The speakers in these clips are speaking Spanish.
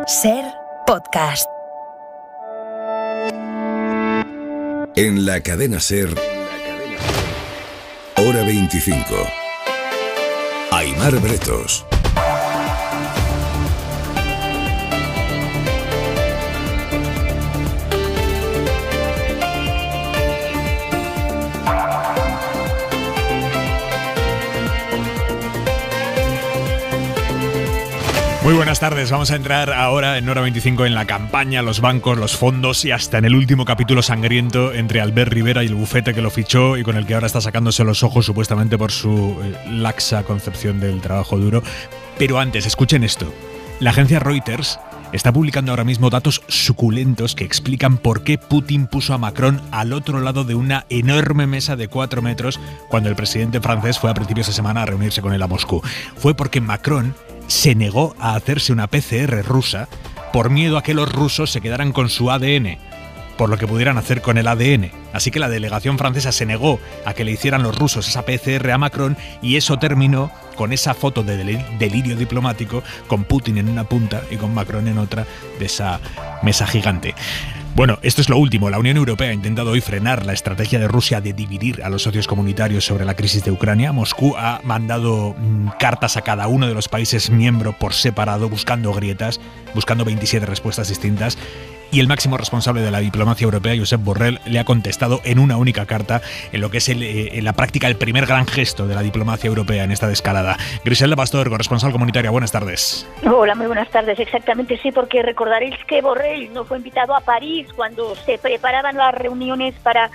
SER Podcast. En la cadena SER, Hora 25. Aimar Bretos. Muy buenas tardes, vamos a entrar ahora en Hora 25 en la campaña, los bancos, los fondos y hasta en el último capítulo sangriento entre Albert Rivera y el bufete que lo fichó y con el que ahora está sacándose los ojos supuestamente por su laxa concepción del trabajo duro. Pero antes, escuchen esto. La agencia Reuters está publicando ahora mismo datos suculentos que explican por qué Putin puso a Macron al otro lado de una enorme mesa de 4 metros cuando el presidente francés fue a principios de semana a reunirse con él a Moscú. Fue porque Macron se negó a hacerse una PCR rusa por miedo a que los rusos se quedaran con su ADN, por lo que pudieran hacer con el ADN. Así que la delegación francesa se negó a que le hicieran los rusos esa PCR a Macron y eso terminó con esa foto de delirio diplomático con Putin en una punta y con Macron en otra de esa mesa gigante. Bueno, esto es lo último. La Unión Europea ha intentado hoy frenar la estrategia de Rusia de dividir a los socios comunitarios sobre la crisis de Ucrania. Moscú ha mandado cartas a cada uno de los países miembros por separado, buscando grietas, buscando 27 respuestas distintas. Y el máximo responsable de la diplomacia europea, Josep Borrell, le ha contestado en una única carta en lo que es en la práctica el primer gran gesto de la diplomacia europea en esta desescalada. Griselda Pastor, corresponsal comunitaria, buenas tardes. Hola, muy buenas tardes. Exactamente, sí, porque recordaréis que Borrell no fue invitado a París cuando se preparaban las reuniones para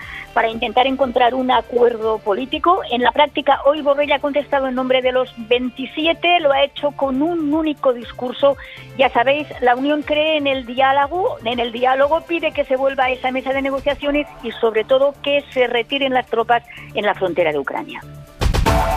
intentar encontrar un acuerdo político. En la práctica, hoy Borrell ha contestado en nombre de los 27, lo ha hecho con un único discurso. Ya sabéis, la Unión cree en el diálogo, pide que se vuelva a esa mesa de negociaciones y sobre todo que se retiren las tropas en la frontera de Ucrania.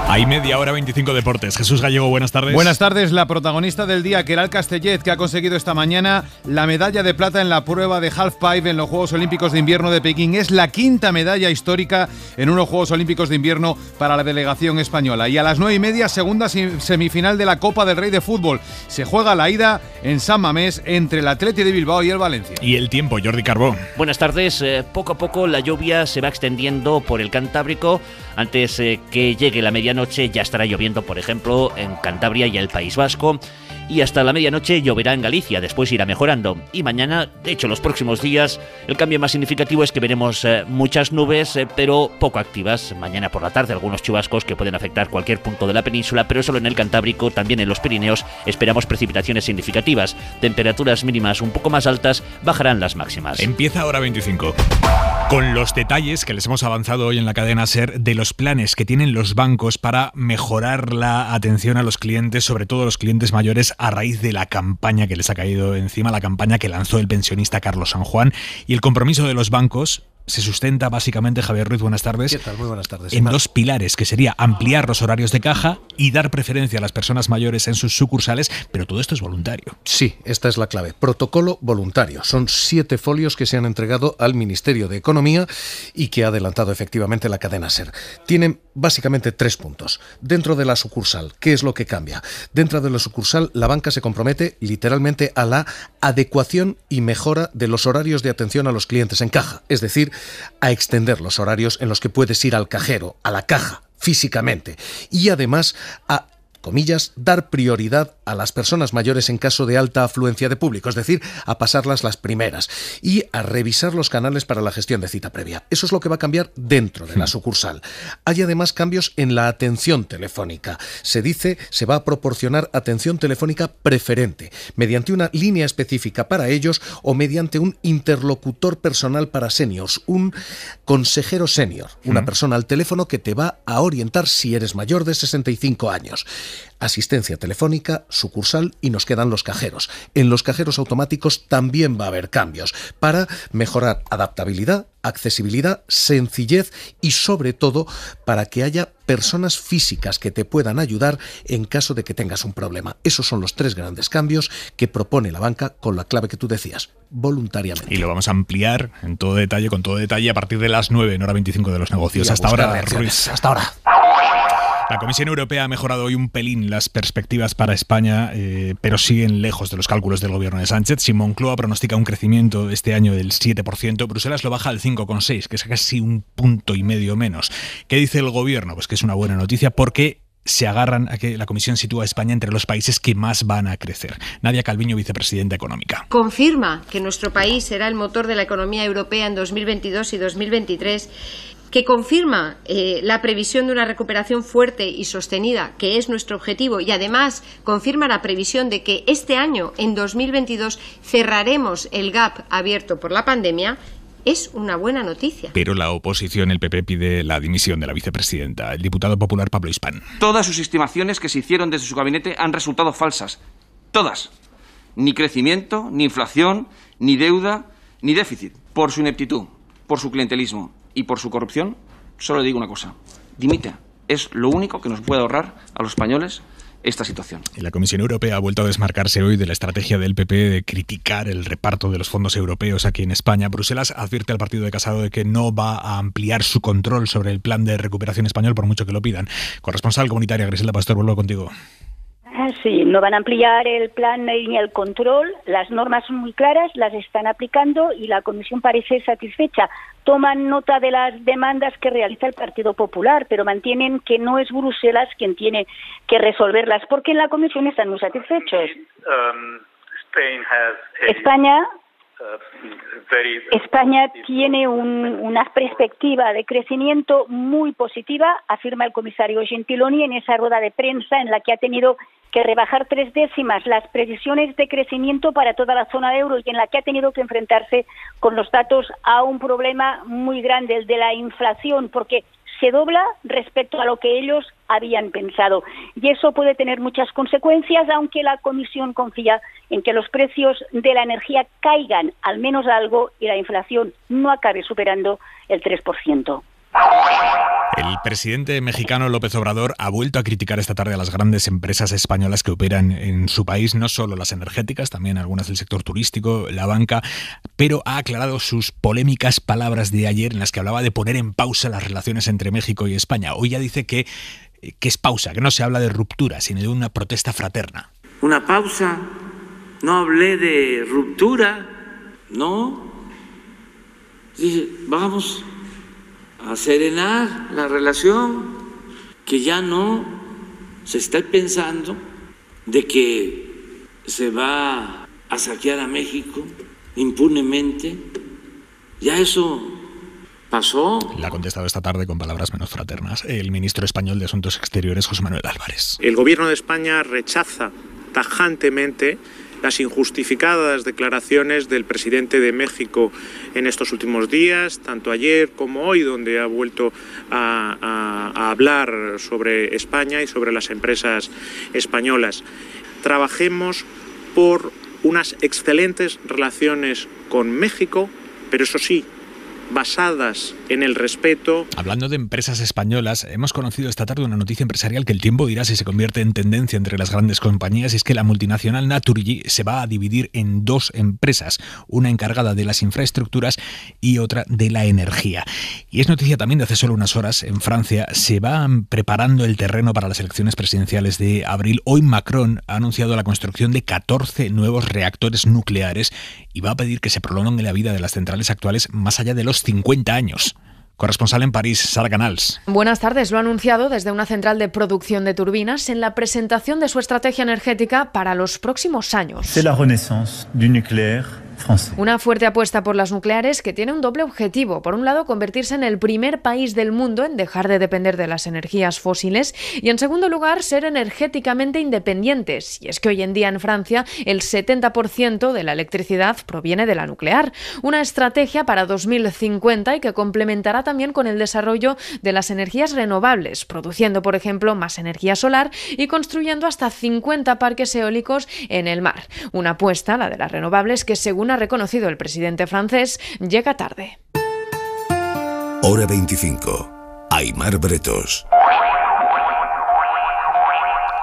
Hay media hora 25 deportes. Jesús Gallego, buenas tardes. Buenas tardes. La protagonista del día, Queralt Castellet, que ha conseguido esta mañana la medalla de plata en la prueba de halfpipe en los Juegos Olímpicos de Invierno de Pekín. Es la quinta medalla histórica en unos Juegos Olímpicos de Invierno para la delegación española. Y a las 9:30, segunda semifinal de la Copa del Rey de Fútbol. Se juega la ida en San Mamés entre el Athletic de Bilbao y el Valencia. Y el tiempo, Jordi Carbó. Buenas tardes. Poco a poco la lluvia se va extendiendo por el Cantábrico. Antes que llegue la medianoche ya estará lloviendo, por ejemplo, en Cantabria y el País Vasco. Y hasta la medianoche lloverá en Galicia, después irá mejorando. Y mañana, de hecho los próximos días, el cambio más significativo es que veremos muchas nubes, pero poco activas. Mañana por la tarde algunos chubascos que pueden afectar cualquier punto de la península, pero solo en el Cantábrico, también en los Pirineos, esperamos precipitaciones significativas. Temperaturas mínimas un poco más altas, bajarán las máximas. Empieza ahora 25. Con los detalles que les hemos avanzado hoy en la cadena SER de los planes que tienen los bancos para mejorar la atención a los clientes, sobre todo a los clientes mayores, a raíz de la campaña que les ha caído encima, la campaña que lanzó el pensionista Carlos San Juan. Y el compromiso de los bancos se sustenta básicamente, Javier Ruiz, buenas tardes. ¿Qué tal? Muy buenas tardes. En dos pilares, que sería ampliar los horarios de caja y dar preferencia a las personas mayores en sus sucursales, pero todo esto es voluntario. Sí, esta es la clave. Protocolo voluntario. Son 7 folios que se han entregado al Ministerio de Economía y que ha adelantado efectivamente la cadena SER. Tienen básicamente 3 puntos. Dentro de la sucursal, ¿qué es lo que cambia? Dentro de la sucursal, la banca se compromete literalmente a la adecuación y mejora de los horarios de atención a los clientes en caja. Es decir, a extender los horarios en los que puedes ir al cajero, a la caja, físicamente. Y además a, comillas, dar prioridad a las personas mayores en caso de alta afluencia de público, es decir, a pasarlas las primeras y a revisar los canales para la gestión de cita previa. Eso es lo que va a cambiar dentro de la sucursal. Hay además cambios en la atención telefónica. Se va a proporcionar atención telefónica preferente, mediante una línea específica para ellos o mediante un interlocutor personal para seniors, un consejero senior, una persona al teléfono que te va a orientar si eres mayor de 65 años. Asistencia telefónica, sucursal y nos quedan los cajeros. En los cajeros automáticos también va a haber cambios para mejorar adaptabilidad, accesibilidad, sencillez y sobre todo para que haya personas físicas que te puedan ayudar en caso de que tengas un problema. Esos son los 3 grandes cambios que propone la banca con la clave que tú decías, voluntariamente. Y lo vamos a ampliar en todo detalle, con todo detalle a partir de las 9 en Hora 25 de los negocios. Hasta ahora, Ruiz. Hasta ahora. La Comisión Europea ha mejorado hoy un pelín las perspectivas para España, pero siguen lejos de los cálculos del gobierno de Sánchez. Si Moncloa pronostica un crecimiento este año del 7%, Bruselas lo baja al 5,6%, que es casi 1,5 puntos menos. ¿Qué dice el gobierno? Pues que es una buena noticia porque se agarran a que la Comisión sitúa a España entre los países que más van a crecer. Nadia Calviño, vicepresidenta económica. Confirma que nuestro país será el motor de la economía europea en 2022 y 2023, que confirma la previsión de una recuperación fuerte y sostenida, que es nuestro objetivo, y además confirma la previsión de que este año, en 2022, cerraremos el gap abierto por la pandemia. Es una buena noticia. Pero la oposición, el PP, pide la dimisión de la vicepresidenta. El diputado popular Pablo Hispán. Todas sus estimaciones que se hicieron desde su gabinete han resultado falsas. Todas. Ni crecimiento, ni inflación, ni deuda, ni déficit. Por su ineptitud, por su clientelismo y por su corrupción, solo digo una cosa. Dimita. Es lo único que nos puede ahorrar a los españoles esta situación. Y la Comisión Europea ha vuelto a desmarcarse hoy de la estrategia del PP de criticar el reparto de los fondos europeos aquí en España. Bruselas advierte al partido de Casado de que no va a ampliar su control sobre el plan de recuperación español por mucho que lo pidan. Corresponsal comunitaria Griselda Pastor, vuelvo contigo. Sí, no van a ampliar el plan ni el control, las normas son muy claras, las están aplicando y la Comisión parece satisfecha. Toman nota de las demandas que realiza el Partido Popular, pero mantienen que no es Bruselas quien tiene que resolverlas, porque en la Comisión están muy satisfechos. España tiene una perspectiva de crecimiento muy positiva, afirma el comisario Gentiloni en esa rueda de prensa en la que ha tenido que rebajar 3 décimas las previsiones de crecimiento para toda la zona euro y en la que ha tenido que enfrentarse con los datos a un problema muy grande, el de la inflación, porque se dobla respecto a lo que ellos habían pensado. Y eso puede tener muchas consecuencias, aunque la Comisión confía en que los precios de la energía caigan al menos algo y la inflación no acabe superando el 3%. El presidente mexicano López Obrador ha vuelto a criticar esta tarde a las grandes empresas españolas que operan en su país, no solo las energéticas, también algunas del sector turístico, la banca, pero ha aclarado sus polémicas palabras de ayer en las que hablaba de poner en pausa las relaciones entre México y España. Hoy ya dice que es pausa, que no se habla de ruptura, sino de una protesta fraterna. Una pausa, no hablé de ruptura, no. Dije, vamos a serenar la relación, que ya no se está pensando de que se va a saquear a México impunemente. Ya eso pasó. Le ha contestado esta tarde con palabras menos fraternas el ministro español de Asuntos Exteriores, José Manuel Álvarez. El gobierno de España rechaza tajantemente las injustificadas declaraciones del presidente de México en estos últimos días, tanto ayer como hoy, donde ha vuelto a hablar sobre España y sobre las empresas españolas. Trabajemos por unas excelentes relaciones con México, pero eso sí, basadas en el respeto. Hablando de empresas españolas, hemos conocido esta tarde una noticia empresarial que el tiempo dirá si se convierte en tendencia entre las grandes compañías, y es que la multinacional Naturgy se va a dividir en 2 empresas, una encargada de las infraestructuras y otra de la energía. Y es noticia también de hace solo unas horas, en Francia se va preparando el terreno para las elecciones presidenciales de abril. Hoy Macron ha anunciado la construcción de 14 nuevos reactores nucleares y va a pedir que se prolongue la vida de las centrales actuales más allá de los 50 años. Corresponsal en París, Sara Canals. Buenas tardes. Lo ha anunciado desde una central de producción de turbinas en la presentación de su estrategia energética para los próximos años. C'est la renaissance du nucléaire français. Una fuerte apuesta por las nucleares que tiene un doble objetivo. Por un lado, convertirse en el primer país del mundo en dejar de depender de las energías fósiles y, en segundo lugar, ser energéticamente independientes. Y es que hoy en día en Francia el 70% de la electricidad proviene de la nuclear. Una estrategia para 2050 y que complementará también con el desarrollo de las energías renovables, produciendo, por ejemplo, más energía solar y construyendo hasta 50 parques eólicos en el mar. Una apuesta, la de las renovables, que según ha reconocido el presidente francés, llega tarde. Hora 25. Aimar Bretos.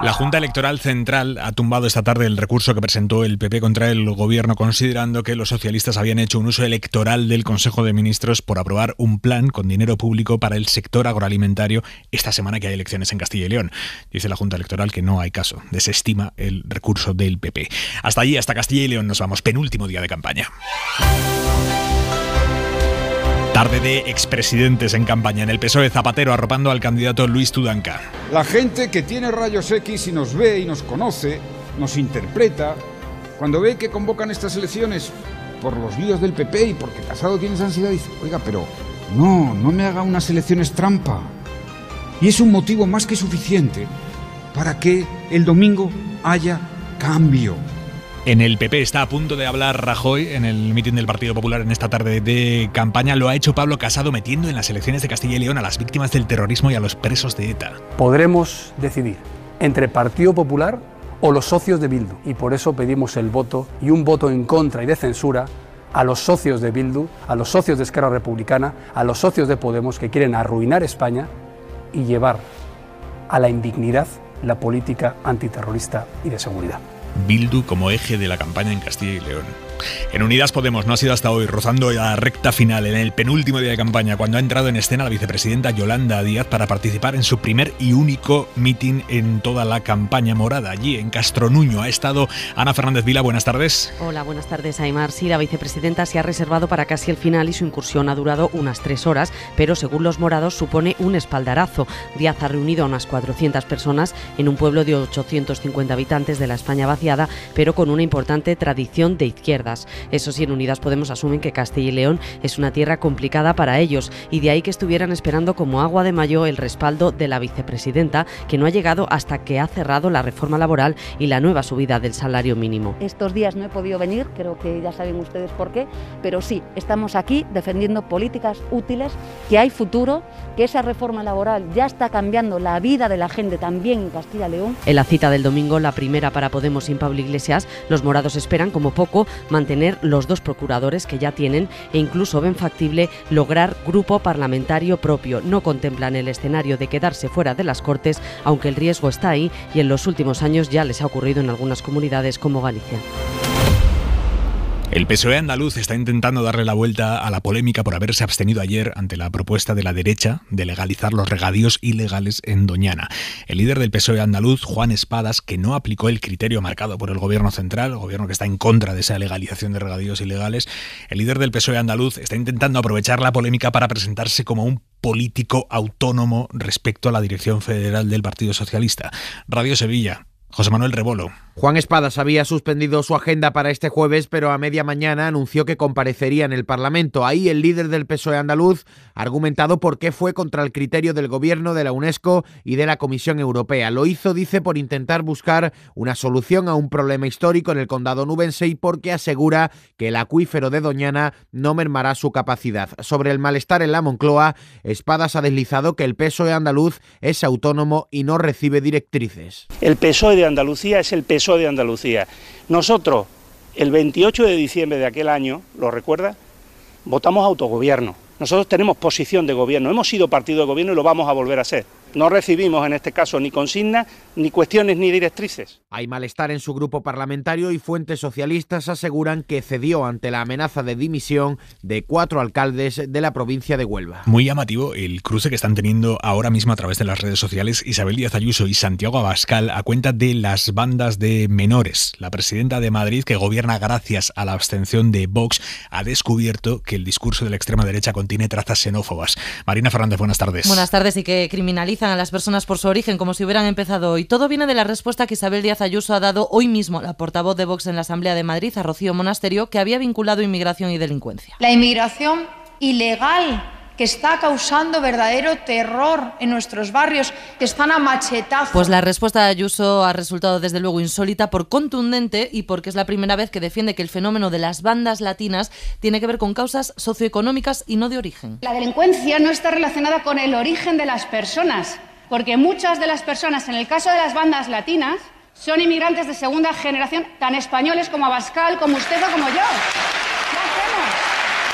La Junta Electoral Central ha tumbado esta tarde el recurso que presentó el PP contra el Gobierno, considerando que los socialistas habían hecho un uso electoral del Consejo de Ministros por aprobar un plan con dinero público para el sector agroalimentario esta semana que hay elecciones en Castilla y León. Dice la Junta Electoral que no hay caso, desestima el recurso del PP. Hasta allí, hasta Castilla y León nos vamos, penúltimo día de campaña. Tarde de expresidentes en campaña. En el PSOE, Zapatero arropando al candidato Luis Tudanca. La gente que tiene rayos X y nos ve y nos conoce, nos interpreta, cuando ve que convocan estas elecciones por los líos del PP y porque Casado tiene esa ansiedad, dice, oiga, pero no me haga unas elecciones trampa. Y es un motivo más que suficiente para que el domingo haya cambio. En el PP está a punto de hablar Rajoy en el mitin del Partido Popular en esta tarde de campaña. Lo ha hecho Pablo Casado metiendo en las elecciones de Castilla y León a las víctimas del terrorismo y a los presos de ETA. Podremos decidir entre Partido Popular o los socios de Bildu. Y por eso pedimos el voto y un voto en contra y de censura a los socios de Bildu, a los socios de Esquerra Republicana, a los socios de Podemos que quieren arruinar España y llevar a la indignidad la política antiterrorista y de seguridad. Bildu como eje de la campaña en Castilla y León. En Unidas Podemos no ha sido hasta hoy, rozando la recta final en el penúltimo día de campaña, cuando ha entrado en escena la vicepresidenta Yolanda Díaz para participar en su primer y único mitin en toda la campaña morada. Allí en Castronuño ha estado Ana Fernández Vila. Buenas tardes. Hola, buenas tardes, Aimar. Sí, la vicepresidenta se ha reservado para casi el final y su incursión ha durado unas 3 horas, pero según los morados supone un espaldarazo. Díaz ha reunido a unas 400 personas en un pueblo de 850 habitantes de la España vaciada, pero con una importante tradición de izquierdas. Eso sí, en Unidas Podemos asumen que Castilla y León es una tierra complicada para ellos y de ahí que estuvieran esperando como agua de mayo el respaldo de la vicepresidenta, que no ha llegado hasta que ha cerrado la reforma laboral y la nueva subida del salario mínimo. Estos días no he podido venir, creo que ya saben ustedes por qué, pero sí, estamos aquí defendiendo políticas útiles, que hay futuro, que esa reforma laboral ya está cambiando la vida de la gente también en Castilla y León. En la cita del domingo, la primera para Podemos sin Pablo Iglesias, los morados esperan como poco mantener los 2 procuradores que ya tienen e incluso ven factible lograr grupo parlamentario propio. No contemplan el escenario de quedarse fuera de las Cortes, aunque el riesgo está ahí y en los últimos años ya les ha ocurrido en algunas comunidades como Galicia. El PSOE andaluz está intentando darle la vuelta a la polémica por haberse abstenido ayer ante la propuesta de la derecha de legalizar los regadíos ilegales en Doñana. El líder del PSOE andaluz, Juan Espadas, que no aplicó el criterio marcado por el gobierno central, el gobierno que está en contra de esa legalización de regadíos ilegales, el líder del PSOE andaluz está intentando aprovechar la polémica para presentarse como un político autónomo respecto a la dirección federal del Partido Socialista. Radio Sevilla, José Manuel Rebolo. Juan Espadas había suspendido su agenda para este jueves, pero a media mañana anunció que comparecería en el Parlamento. Ahí el líder del PSOE andaluz ha argumentado por qué fue contra el criterio del Gobierno, de la UNESCO y de la Comisión Europea. Lo hizo, dice, por intentar buscar una solución a un problema histórico en el condado nubense y porque asegura que el acuífero de Doñana no mermará su capacidad. Sobre el malestar en la Moncloa, Espadas ha deslizado que el PSOE andaluz es autónomo y no recibe directrices. El PSOE de Andalucía es el PSOE de Andalucía. Nosotros, el 28 de diciembre de aquel año, ¿lo recuerda?, votamos autogobierno. Nosotros tenemos posición de gobierno, hemos sido partido de gobierno y lo vamos a volver a ser. No recibimos en este caso ni consignas, ni cuestiones, ni directrices. Hay malestar en su grupo parlamentario y fuentes socialistas aseguran que cedió ante la amenaza de dimisión de 4 alcaldes de la provincia de Huelva. Muy llamativo el cruce que están teniendo ahora mismo a través de las redes sociales Isabel Díaz Ayuso y Santiago Abascal a cuenta de las bandas de menores. La presidenta de Madrid, que gobierna gracias a la abstención de Vox, ha descubierto que el discurso de la extrema derecha contiene trazas xenófobas. Marina Fernández, buenas tardes. Buenas tardes, y que criminalizan a las personas por su origen como si hubieran empezado hoy. Todo viene de la respuesta que Isabel Díaz Ayuso ha dado hoy mismo a la portavoz de Vox en la Asamblea de Madrid, a Rocío Monasterio, que había vinculado inmigración y delincuencia. La inmigración ilegal, que está causando verdadero terror en nuestros barrios, que están a machetazos. Pues la respuesta de Ayuso ha resultado desde luego insólita por contundente y porque es la primera vez que defiende que el fenómeno de las bandas latinas tiene que ver con causas socioeconómicas y no de origen. La delincuencia no está relacionada con el origen de las personas, porque muchas de las personas, en el caso de las bandas latinas, son inmigrantes de segunda generación, tan españoles como Abascal, como usted o como yo. ¿Qué hacemos?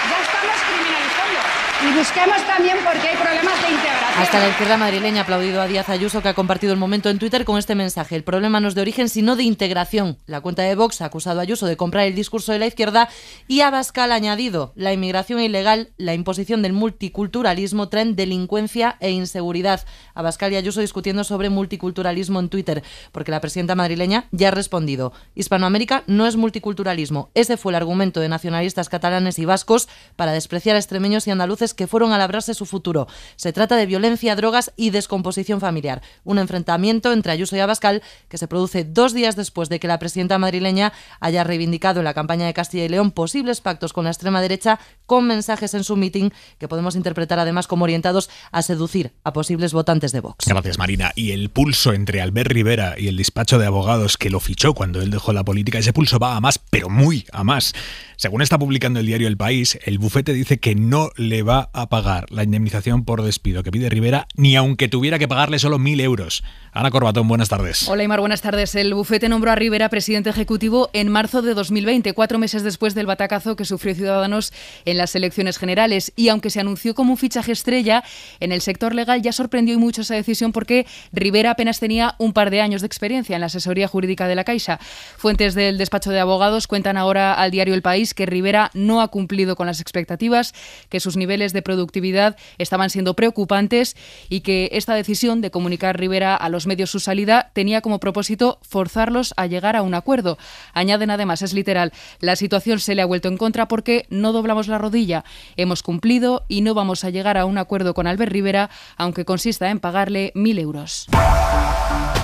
Ya estamos criminalizando. Y busquemos también por qué hay problemas de integración. Hasta la izquierda madrileña ha aplaudido a Díaz Ayuso, que ha compartido el momento en Twitter con este mensaje: el problema no es de origen, sino de integración. La cuenta de Vox ha acusado a Ayuso de comprar el discurso de la izquierda, y Abascal ha añadido: la inmigración ilegal, la imposición del multiculturalismo traen delincuencia e inseguridad. Abascal y Ayuso discutiendo sobre multiculturalismo en Twitter, porque la presidenta madrileña ya ha respondido: Hispanoamérica no es multiculturalismo. Ese fue el argumento de nacionalistas catalanes y vascos para despreciar a extremeños y andaluces que fueron a labrarse su futuro. Se trata de violencia, drogas y descomposición familiar. Un enfrentamiento entre Ayuso y Abascal que se produce 2 días después de que la presidenta madrileña haya reivindicado en la campaña de Castilla y León posibles pactos con la extrema derecha, con mensajes en su mitin que podemos interpretar además como orientados a seducir a posibles votantes de Vox. Gracias, Marina. Y el pulso entre Albert Rivera y el despacho de abogados que lo fichó cuando él dejó la política, ese pulso va a más, pero muy a más. Según está publicando el diario El País, el bufete dice que no le va a pagar la indemnización por despido que pide Rivera, ni aunque tuviera que pagarle solo 1.000 euros. Ana Corbatón, buenas tardes. Hola, Aimar, buenas tardes. El bufete nombró a Rivera presidente ejecutivo en marzo de 2020, 4 meses después del batacazo que sufrió Ciudadanos en las elecciones generales. Y aunque se anunció como un fichaje estrella, en el sector legal ya sorprendió y mucho esa decisión, porque Rivera apenas tenía un par de años de experiencia en la asesoría jurídica de la Caixa. Fuentes del despacho de abogados cuentan ahora al diario El País que Rivera no ha cumplido con las expectativas, que sus niveles de productividad estaban siendo preocupantes y que esta decisión de comunicar Rivera a los medios su salida tenía como propósito forzarlos a llegar a un acuerdo. Añaden además, es literal: la situación se le ha vuelto en contra porque no doblamos la rodilla. Hemos cumplido y no vamos a llegar a un acuerdo con Albert Rivera, aunque consista en pagarle 1.000 euros.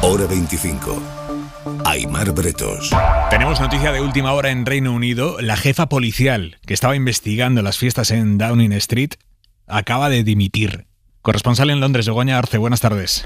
Hora 25. Aimar Bretos. Tenemos noticia de última hora en Reino Unido. La jefa policial que estaba investigando las fiestas en Downing Street acaba de dimitir. Corresponsal en Londres, Begoña Arce, buenas tardes.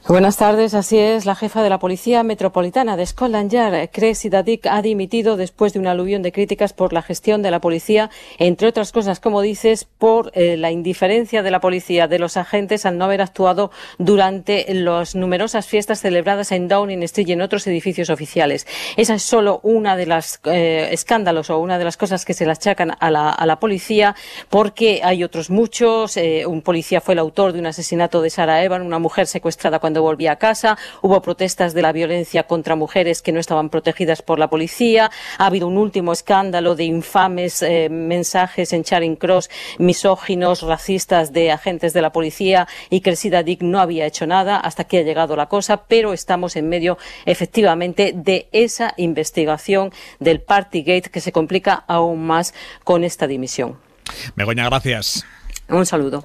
Buenas tardes, así es. La jefa de la Policía Metropolitana de Scotland Yard, Cressida Dick, ha dimitido después de un aluvión de críticas por la gestión de la policía, entre otras cosas, como dices, por la indiferencia de la policía, de los agentes, al no haber actuado durante las numerosas fiestas celebradas en Downing Street y en otros edificios oficiales. Esa es solo una de las escándalos o una de las cosas que se le achacan a la policía, porque hay otros muchos. Un policía fue el autor de un asesinato de Sarah Evan, una mujer secuestrada cuando volvía a casa. Hubo protestas de la violencia contra mujeres que no estaban protegidas por la policía. Ha habido un último escándalo de infames mensajes en Charing Cross misóginos, racistas de agentes de la policía, y Cressida Dick no había hecho nada. Hasta aquí ha llegado la cosa, pero estamos en medio efectivamente de esa investigación del Partygate, que se complica aún más con esta dimisión. Begoña, gracias. Un saludo.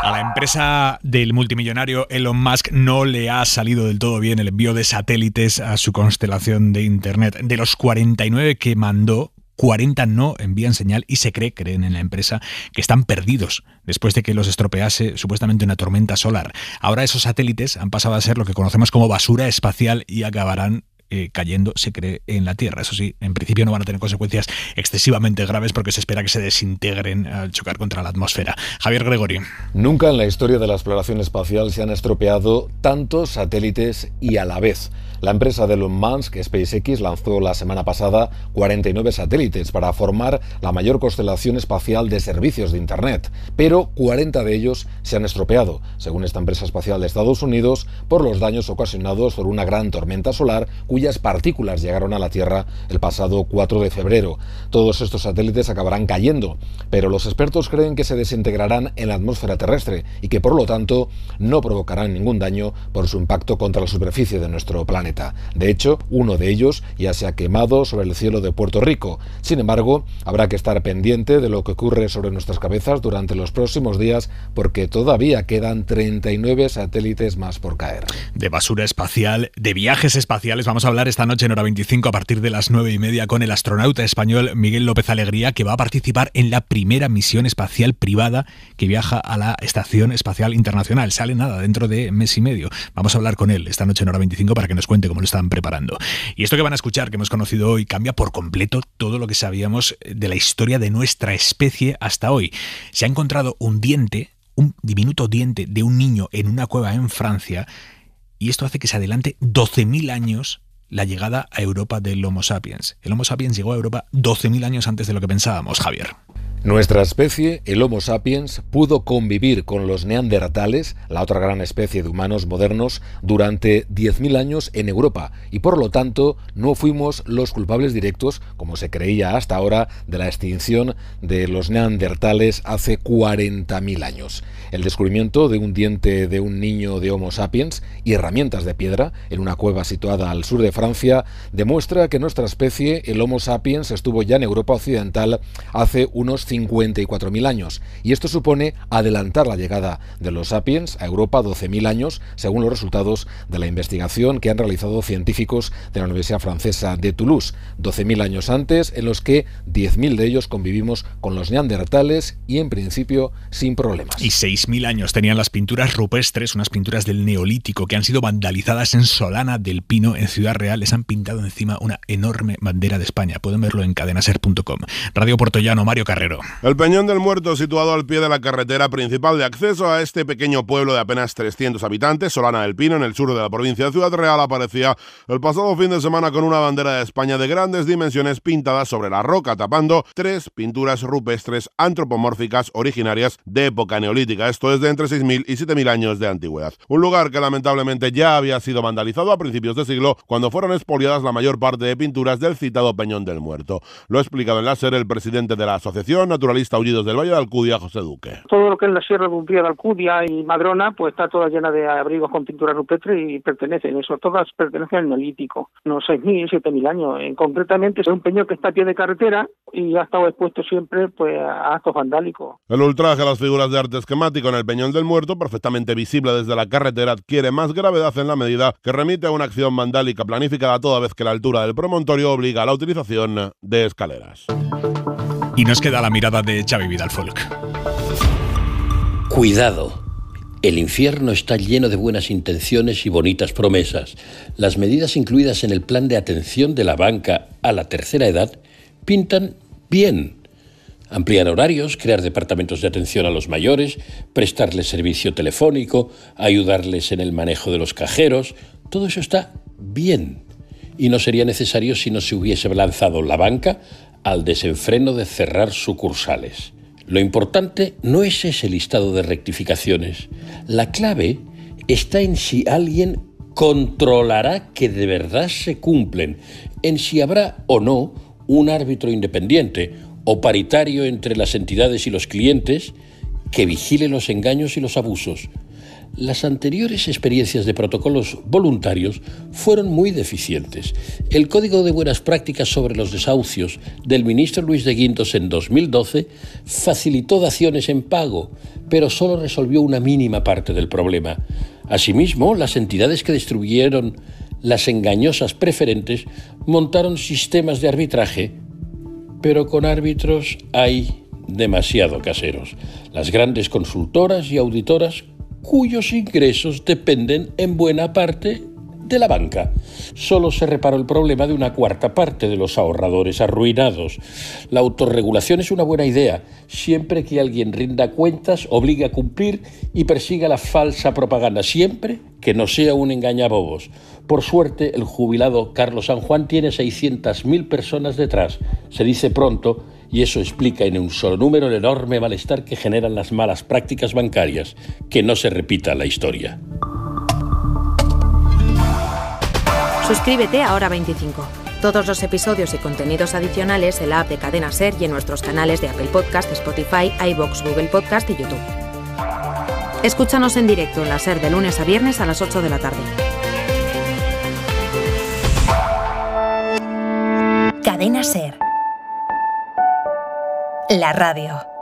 A la empresa del multimillonario Elon Musk no le ha salido del todo bien el envío de satélites a su constelación de Internet. De los 49 que mandó, 40 no envían señal y creen en la empresa que están perdidos después de que los estropease supuestamente una tormenta solar. Ahora esos satélites han pasado a ser lo que conocemos como basura espacial y acabarán cayendo, se cree, en la Tierra. Eso sí, en principio no van a tener consecuencias excesivamente graves porque se espera que se desintegren al chocar contra la atmósfera. Javier Gregori. Nunca en la historia de la exploración espacial se han estropeado tantos satélites y a la vez. La empresa de Elon Musk, SpaceX, lanzó la semana pasada 49 satélites para formar la mayor constelación espacial de servicios de Internet, pero 40 de ellos se han estropeado, según esta empresa espacial de Estados Unidos, por los daños ocasionados por una gran tormenta solar cuyas partículas llegaron a la Tierra el pasado 4 de febrero. Todos estos satélites acabarán cayendo, pero los expertos creen que se desintegrarán en la atmósfera terrestre y que por lo tanto no provocarán ningún daño por su impacto contra la superficie de nuestro planeta. De hecho, uno de ellos ya se ha quemado sobre el cielo de Puerto Rico. Sin embargo, habrá que estar pendiente de lo que ocurre sobre nuestras cabezas durante los próximos días, porque todavía quedan 39 satélites más por caer. De basura espacial, de viajes espaciales, vamos a hablar esta noche en Hora 25 a partir de las 9:30 con el astronauta español Miguel López Alegría, que va a participar en la primera misión espacial privada que viaja a la Estación Espacial Internacional. Sale nada, dentro de mes y medio. Vamos a hablar con él esta noche en Hora 25 para que nos cuente cómo lo están preparando. Y esto que van a escuchar, que hemos conocido hoy, cambia por completo todo lo que sabíamos de la historia de nuestra especie hasta hoy. Se ha encontrado un diente, un diminuto diente de un niño en una cueva en Francia, y esto hace que se adelante 12.000 años la llegada a Europa del Homo sapiens. El Homo sapiens llegó a Europa 12.000 años antes de lo que pensábamos, Javier. Nuestra especie, el Homo sapiens, pudo convivir con los neandertales, la otra gran especie de humanos modernos, durante 10.000 años en Europa y por lo tanto no fuimos los culpables directos, como se creía hasta ahora, de la extinción de los neandertales hace 40.000 años. El descubrimiento de un diente de un niño de Homo sapiens y herramientas de piedra en una cueva situada al sur de Francia demuestra que nuestra especie, el Homo sapiens, estuvo ya en Europa occidental hace unos 54.000 años, y esto supone adelantar la llegada de los sapiens a Europa 12.000 años, según los resultados de la investigación que han realizado científicos de la Universidad Francesa de Toulouse. 12.000 años antes, en los que 10.000 de ellos convivimos con los neandertales y, en principio, sin problemas. Y 6.000 años tenían las pinturas rupestres, unas pinturas del Neolítico que han sido vandalizadas en Solana del Pino, en Ciudad Real. Les han pintado encima una enorme bandera de España. Pueden verlo en cadenaser.com. Radio Puertollano, Mario Carrero. El Peñón del Muerto, situado al pie de la carretera principal de acceso a este pequeño pueblo de apenas 300 habitantes, Solana del Pino, en el sur de la provincia de Ciudad Real, aparecía el pasado fin de semana con una bandera de España de grandes dimensiones pintada sobre la roca, tapando 3 pinturas rupestres antropomórficas originarias de época neolítica, esto es de entre 6.000 y 7.000 años de antigüedad. Un lugar que lamentablemente ya había sido vandalizado a principios de siglo, cuando fueron expoliadas la mayor parte de pinturas del citado Peñón del Muerto. Lo ha explicado en la SER el presidente de la Asociación Naturalista Aullidos del Valle de Alcudia, José Duque. Todo lo que es la Sierra de Umbría de Alcudia y Madrona, pues está toda llena de abrigos con pintura rupestre y todas pertenecen al Neolítico, unos 6.000, 7.000 años. Concretamente es un peñón que está a pie de carretera y ha estado expuesto siempre pues a actos vandálicos. El ultraje a las figuras de arte esquemático en el Peñón del Muerto, perfectamente visible desde la carretera, adquiere más gravedad en la medida que remite a una acción vandálica planificada toda vez que la altura del promontorio obliga a la utilización de escaleras. Y nos queda la mirada de Xavi Vidal Folk. Cuidado. El infierno está lleno de buenas intenciones y bonitas promesas. Las medidas incluidas en el plan de atención de la banca a la tercera edad pintan bien. Ampliar horarios, crear departamentos de atención a los mayores, prestarles servicio telefónico, ayudarles en el manejo de los cajeros, todo eso está bien. Y no sería necesario si no se hubiese lanzado la banca al desenfreno de cerrar sucursales. Lo importante no es ese listado de rectificaciones. La clave está en si alguien controlará que de verdad se cumplen, en si habrá o no un árbitro independiente o paritario entre las entidades y los clientes que vigile los engaños y los abusos. Las anteriores experiencias de protocolos voluntarios fueron muy deficientes. El Código de Buenas Prácticas sobre los desahucios del ministro Luis de Guindos en 2012 facilitó daciones en pago, pero solo resolvió una mínima parte del problema. Asimismo, las entidades que distribuyeron las engañosas preferentes montaron sistemas de arbitraje, pero con árbitros hay demasiado caseros. Las grandes consultoras y auditoras cuyos ingresos dependen en buena parte de la banca. Solo se reparó el problema de una cuarta parte de los ahorradores arruinados. La autorregulación es una buena idea, siempre que alguien rinda cuentas, obligue a cumplir y persiga la falsa propaganda, siempre que no sea un engañabobos. Por suerte, el jubilado Carlos San Juan tiene 600.000 personas detrás. Se dice pronto, y eso explica en un solo número el enorme malestar que generan las malas prácticas bancarias. Que no se repita la historia. Suscríbete a Hora 25. Todos los episodios y contenidos adicionales en la app de Cadena SER y en nuestros canales de Apple Podcast, Spotify, iVoox, Google Podcast y YouTube. Escúchanos en directo en la SER de lunes a viernes a las 8 de la tarde. Cadena SER. La radio.